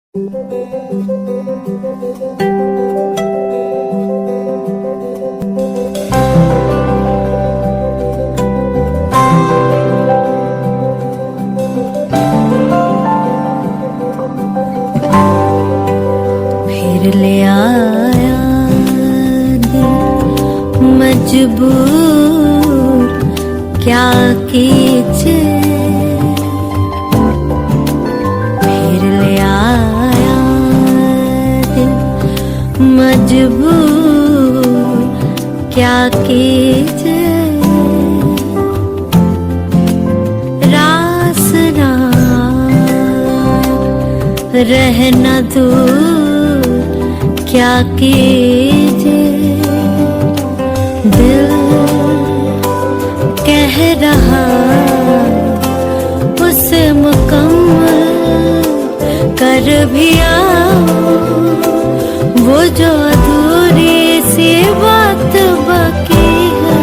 फिर ले आया दिल मजबूर, क्या कीजिए। फिर ले आया दिल मजबूर, क्या कीजिए। रास ना रहना दूर, क्या कीजिए। दिल कह रहा उसे मुकम्मल कर भी आओ, वो जो अधूरी सी बात बाकी है,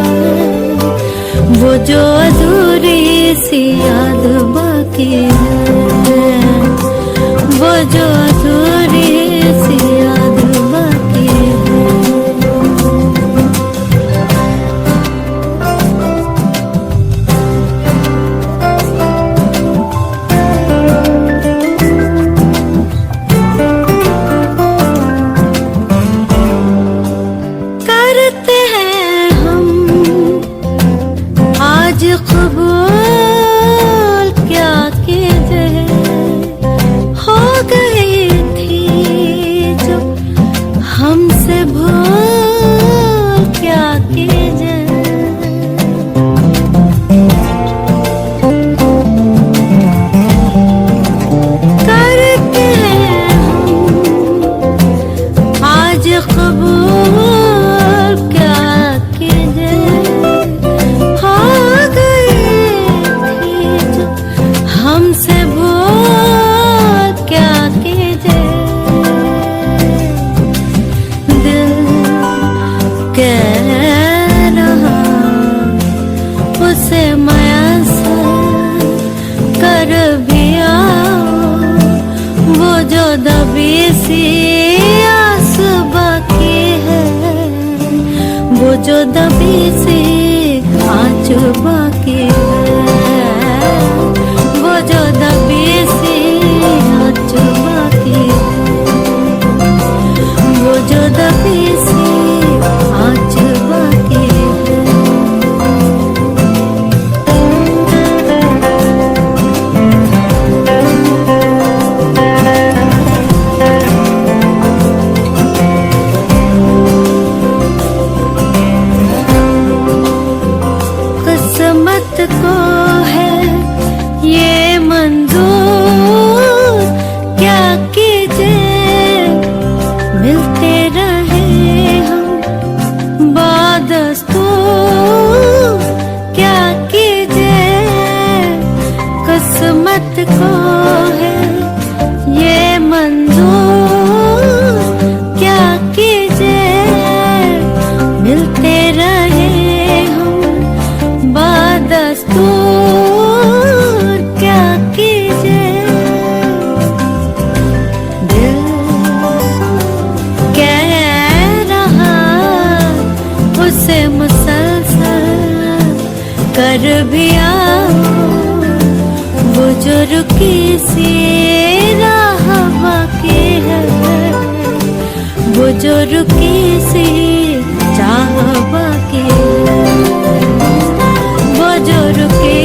वो जो अधूरी सी याद बाकी है, वो जो अधूरी सी याद बाकी है। करते हैं हम आज कबूल, क्या कीजिए। हो गई थी जो हमसे भूल, क्या कीजिए। करते हैं हम आज कबूल, क्या कीजिए। हो गई थी जो हमसे भूल, क्या कीजिए। दिल कह रहा उसे मयसर कर भी आओ, वो जो दबी सी आस बाकी है, वो जो दबी सी आँच बाकी है, वो जो दबी सी आँच बाकी है, वो जो दबी सी आँच बाकी है। किस्मत को है ये मंजूर, क्या कीजिए। मिलते रहे हम बादस्तूर, क्या कीजिए। किस्मत को है ये मंजूर, क्या कीजिए। मिलते रहे बादस्तूर, क्या कीजिए। दिल कह रहा उसे मुसलसल कर भी आओ, वो जो रुकी सी राह बाकी है, वो जो रुकी सी चाह बाकी है, वो जो रुके